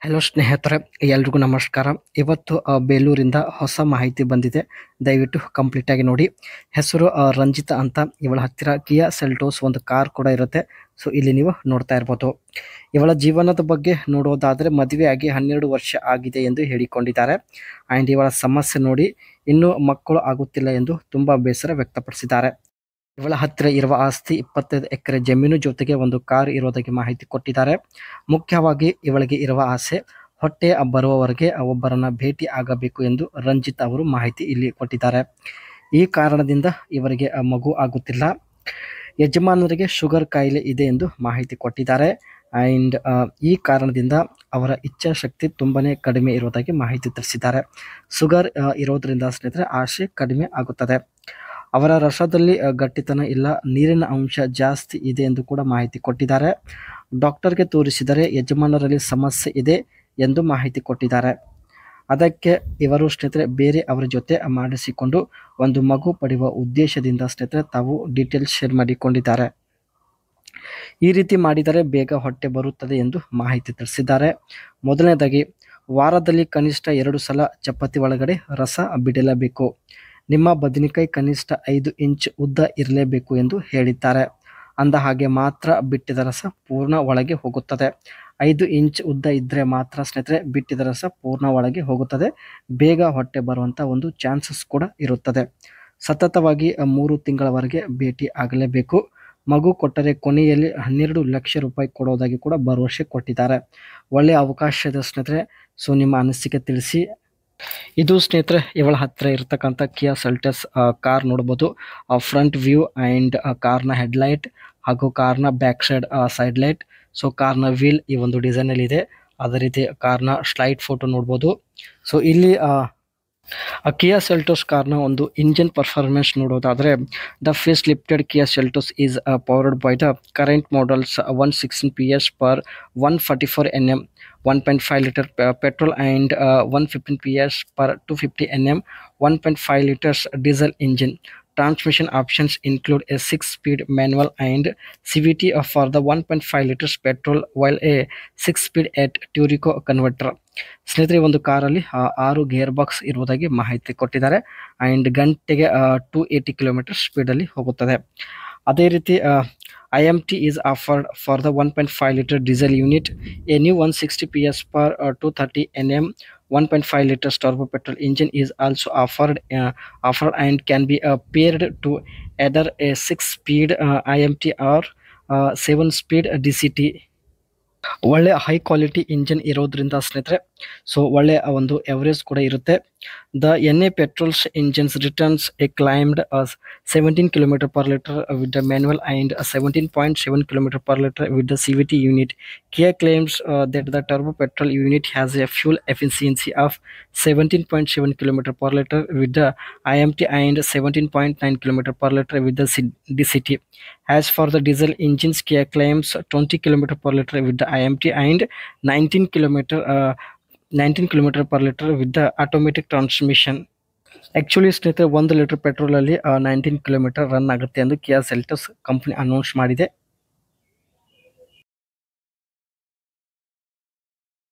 Hello ಸ್ನೇಹಿತರೆ, ಎಲ್ರಿಗೂ ನಮಸ್ಕಾರ. ಇವತ್ತು ಬೇಲೂರಿಂದ ಹೊಸ ಮಾಹಿತಿ ಬಂದಿದೆ. ದಯವಿಟ್ಟು ಕಂಪ್ಲೀಟ್ ಆಗಿ ನೋಡಿ. ಹೆಸರು ರಂಜಿತಾ ಅಂತ. ಇವಳ ಹತ್ತಿರ ಕಿಯಾ ಸೆಲ್ಟೋಸ್ ಒಂದು ಕಾರ್ ಕೂಡ ಇರುತ್ತೆ. ಸೊ ಇಲ್ಲಿ ನೀವು ನೋಡ್ತಾ ಇರ್ಬೋದು. ಇವಳ ಜೀವನದ ಬಗ್ಗೆ ನೋಡೋದಾದ್ರೆ ಮದುವೆಯಾಗಿ 12 ವರ್ಷ ಆಗಿದೆ ಎಂದು ಹೇಳಿಕೊಂಡಿದ್ದಾರೆ. ಆ್ಯಂಡ್ ಇವಳ ಸಮಸ್ಯೆ ನೋಡಿ ಇನ್ನೂ ಮಕ್ಕಳು ಆಗುತ್ತಿಲ್ಲ ಎಂದು ತುಂಬಾ ಬೇಸರ ವ್ಯಕ್ತಪಡಿಸಿದ್ದಾರೆ. ಇವಳ ಹತ್ತಿರ ಇರುವ ಆಸ್ತಿ 25 ಎಕರೆ ಜಮೀನು ಜೊತೆಗೆ ಒಂದು ಕಾರ್ ಇರೋದಕ್ಕೆ ಮಾಹಿತಿ ಕೊಟ್ಟಿದ್ದಾರೆ. ಮುಖ್ಯವಾಗಿ ಇವಳಿಗೆ ಇರುವ ಆಸೆ ಹೊಟ್ಟೆ ಬರುವವರೆಗೆ ಒಬ್ಬರನ್ನ ಭೇಟಿ ಆಗಬೇಕು ಎಂದು ರಂಜಿತ್ ಅವರು ಮಾಹಿತಿ ಇಲ್ಲಿ ಕೊಟ್ಟಿದ್ದಾರೆ. ಈ ಕಾರಣದಿಂದ ಇವರಿಗೆ ಮಗು ಆಗುತ್ತಿಲ್ಲ. ಯಜಮಾನರಿಗೆ ಶುಗರ್ ಕಾಯಿಲೆ ಇದೆ ಎಂದು ಮಾಹಿತಿ ಕೊಟ್ಟಿದ್ದಾರೆ. ಆ್ಯಂಡ್ ಈ ಕಾರಣದಿಂದ ಅವರ ಇಚ್ಛಾಶಕ್ತಿ ತುಂಬಾನೇ ಕಡಿಮೆ ಇರೋದಾಗಿ ಮಾಹಿತಿ ತಿಳಿಸಿದ್ದಾರೆ. ಶುಗರ್ ಇರೋದ್ರಿಂದ ಸ್ನೇಹಿತರೆ ಆಸೆ ಕಡಿಮೆ ಆಗುತ್ತದೆ. ಅವರ ರಸದಲ್ಲಿ ಗಟ್ಟಿತನ ಇಲ್ಲ, ನೀರಿನ ಅಂಶ ಜಾಸ್ತಿ ಇದೆ ಎಂದು ಕೂಡ ಮಾಹಿತಿ ಕೊಟ್ಟಿದ್ದಾರೆ. ಡಾಕ್ಟರ್ಗೆ ತೋರಿಸಿದರೆ ಯಜಮಾನರಲ್ಲಿ ಸಮಸ್ಯೆ ಇದೆ ಎಂದು ಮಾಹಿತಿ ಕೊಟ್ಟಿದ್ದಾರೆ. ಅದಕ್ಕೆ ಇವರು ಸ್ನೇಹಿತರೆ ಬೇರೆ ಅವರ ಜೊತೆ ಮಾಡಿಸಿಕೊಂಡು ಒಂದು ಮಗು ಪಡೆಯುವ ಉದ್ದೇಶದಿಂದ ಸ್ನೇಹಿತರೆ ತಾವು ಡೀಟೇಲ್ಸ್ ಶೇರ್ ಮಾಡಿಕೊಂಡಿದ್ದಾರೆ. ಈ ರೀತಿ ಮಾಡಿದರೆ ಬೇಗ ಹೊಟ್ಟೆ ಬರುತ್ತದೆ ಎಂದು ಮಾಹಿತಿ ತಿಳಿಸಿದ್ದಾರೆ. ಮೊದಲನೇದಾಗಿ, ವಾರದಲ್ಲಿ ಕನಿಷ್ಠ 2 ಸಲ ಚಪಾತಿ ಒಳಗಡೆ ರಸ ಬಿಡಲೇಬೇಕು. ನಿಮ್ಮ ಬದನೆಕಾಯಿ ಕನಿಷ್ಠ 5 ಇಂಚ್ ಉದ್ದ ಇರಲೇಬೇಕು ಎಂದು ಹೇಳಿದ್ದಾರೆ. ಅಂದ ಹಾಗೆ ಮಾತ್ರ ಬಿಟ್ಟಿದ ರಸ ಪೂರ್ಣ ಒಳಗೆ ಹೋಗುತ್ತದೆ. 5 ಇಂಚ್ ಉದ್ದ ಇದ್ದರೆ ಮಾತ್ರ ಸ್ನೇಹಿತರೆ ಬಿಟ್ಟಿದ ರಸ ಪೂರ್ಣ ಒಳಗೆ ಹೋಗುತ್ತದೆ. ಬೇಗ ಹೊಟ್ಟೆ ಬರುವಂಥ ಒಂದು ಚಾನ್ಸಸ್ ಕೂಡ ಇರುತ್ತದೆ. ಸತತವಾಗಿ 3 ತಿಂಗಳವರೆಗೆ ಭೇಟಿ ಆಗಲೇಬೇಕು. ಮಗು ಕೊಟ್ಟರೆ ಕೊನೆಯಲ್ಲಿ 12 ಲಕ್ಷ ರೂಪಾಯಿ ಕೊಡೋದಾಗಿ ಕೂಡ ಭರವಸೆ ಕೊಟ್ಟಿದ್ದಾರೆ. ಒಳ್ಳೆಯ ಅವಕಾಶ ಇದೆ ಸ್ನೇಹಿತರೆ. ಸೊ ನಿಮ್ಮ ಅನಿಸಿಕೆ ತಿಳಿಸಿ. ಇದು ಸ್ನೇಹಿತರೆ ಇವಳ ಹತ್ತಿರ ಇರತಕ್ಕಂಥ ಕಿಯಾ ಸೆಲ್ಟೋಸ್ ಕಾರ್ ನೋಡ್ಬೋದು. ಫ್ರಂಟ್ ವ್ಯೂ ಆ್ಯಂಡ್ ಕಾರ್ನ ಹೆಡ್ಲೈಟ್ ಹಾಗೂ ಕಾರ್ನ ಬ್ಯಾಕ್ ಸೈಡ್ ಲೈಟ್. ಸೊ ಕಾರ್ನ ವೀಲ್ ಈ ಒಂದು ಡಿಸೈನಲ್ಲಿ ಇದೆ. ಅದೇ ರೀತಿ ಕಾರ್ನ ಸ್ಲೈಡ್ ಫೋಟೋ ನೋಡ್ಬೋದು. ಸೊ ಇಲ್ಲಿ ಕಿಯಾ ಸೆಲ್ಟೋಸ್ ಕಾರ್ನ ಒಂದು ಇಂಜಿನ್ ಪರ್ಫಾರ್ಮೆನ್ಸ್ ನೋಡೋದಾದರೆ, the face lifted Kia Seltos is powered by the current models 116 PS per 144 Nm 1.5 liter petrol and 115 PS per 250 Nm 1.5 liters diesel engine. Transmission options include a 6-speed manual and CVT for the 1.5 liters petrol, while a 6-speed at Turico converter. ಸ್ನೇಹಿತರೆ ಒಂದು ಕಾರಲ್ಲಿ 6 gear box ಇರುವುದಾಗಿ ಮಾಹಿತಿ ಕೊಟ್ಟಿದ್ದಾರೆ. And ಗಂಟೆಗೆ 280 kilometre ಸ್ಪೀಡಲ್ಲಿ ಹೋಗುತ್ತದೆ. ಅದೇ ರೀತಿ IMT is offered for the 1.5 liter diesel unit. A new 160 PS per 230 Nm 1.5 liters turbo petrol engine is also offered and can be paired to either a 6-speed IMT or 7-speed DCT. ಒಳ್ಳೆ high quality engine ಇರೋದ್ರಿಂದ ಸ್ನೇಹಿತರೆ so ಒಳ್ಳೆ ಒಂದು average ಕೂಡ ಇರುತ್ತೆ. The NA petrols engines returns a claimed 17 km per liter with the manual and 17.7 km per liter with the CVT unit. Kia claims that the turbo petrol unit has a fuel efficiency of 17.7 km per liter with the IMT and 17.9 km per liter with the DCT. As for the diesel engines, Kia claims 20 km per liter with the IMT and 19 km per liter with the automatic transmission. Actually ಸ್ನೇಹಿತರೆ 1 litre ಪೆಟ್ರೋಲಲ್ಲಿ 19 kilometre run ಆಗುತ್ತೆ ಎಂದು ಕಿಯಾ Seltos company announce ಮಾಡಿದೆ.